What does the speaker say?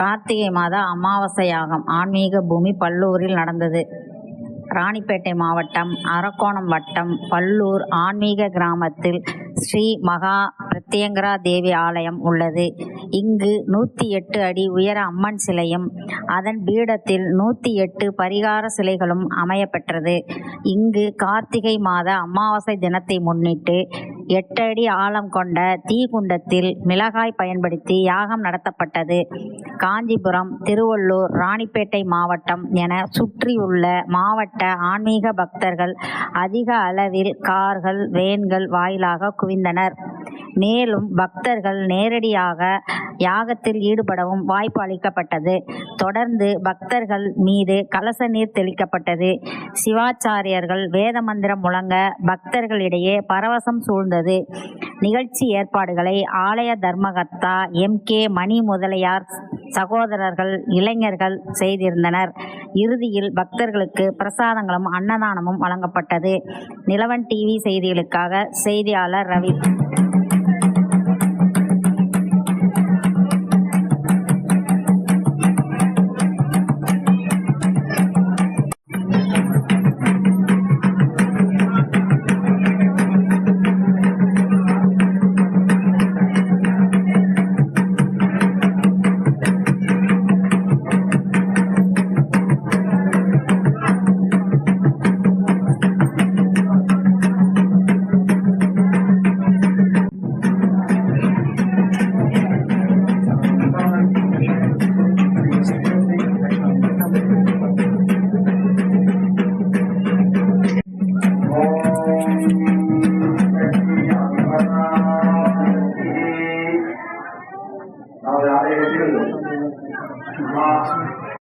கார்த்திகை மாத அமாவாசை யாகம் ஆன்மீக பூமி பல்லூரில் நடந்தது. ராணிப்பேட்டை மாவட்டம் அரக்கோணம் வட்டம் பல்லூர் ஆன்மீக கிராமத்தில் ஸ்ரீ மகா பிரத்யங்கரா தேவி ஆலயம் உள்ளது. இங்கு 108 அடி உயர அம்மன் சிலையும் அதன் பீடத்தில் 108 பரிகார சிலைகளும் அமையப்பெற்றது. இங்கு கார்த்திகை மாத அமாவாசை தினத்தை முன்னிட்டு 8 அடி ஆழம் கொண்ட தீக்குண்டத்தில் மிளகாய் பயன்படுத்தி யாகம் நடத்தப்பட்டது. காஞ்சிபுரம், திருவள்ளூர், ராணிப்பேட்டை மாவட்டம் என சுற்றியுள்ள மாவட்ட ஆன்மீக பக்தர்கள் அதிக அளவில் கார்கள், வேன்கள் வாயிலாக குவிந்தனர். மேலும் பக்தர்கள் நேரடியாக யாகத்தில் ஈடுபடவும் வாய்ப்பு அளிக்கப்பட்டது. தொடர்ந்து பக்தர்கள் மீது கலச நீர் தெளிக்கப்பட்டது. சிவாச்சாரியர்கள் வேத மந்திரம் முழங்க பக்தர்களிடையே பரவசம் சூழ்ந்தது. நிகழ்ச்சி ஏற்பாடுகளை ஆலய தர்மகர்த்தா MK மணி முதலியார் சகோதரர்கள், இளைஞர்கள் செய்திருந்தனர். இறுதியில் பக்தர்களுக்கு பிரசாதங்களும் அன்னதானமும் வழங்கப்பட்டது. நிலவன் டிவி செய்திகளுக்காக செய்தியாளர் ரவி. ನಾವು ಯಾರೇ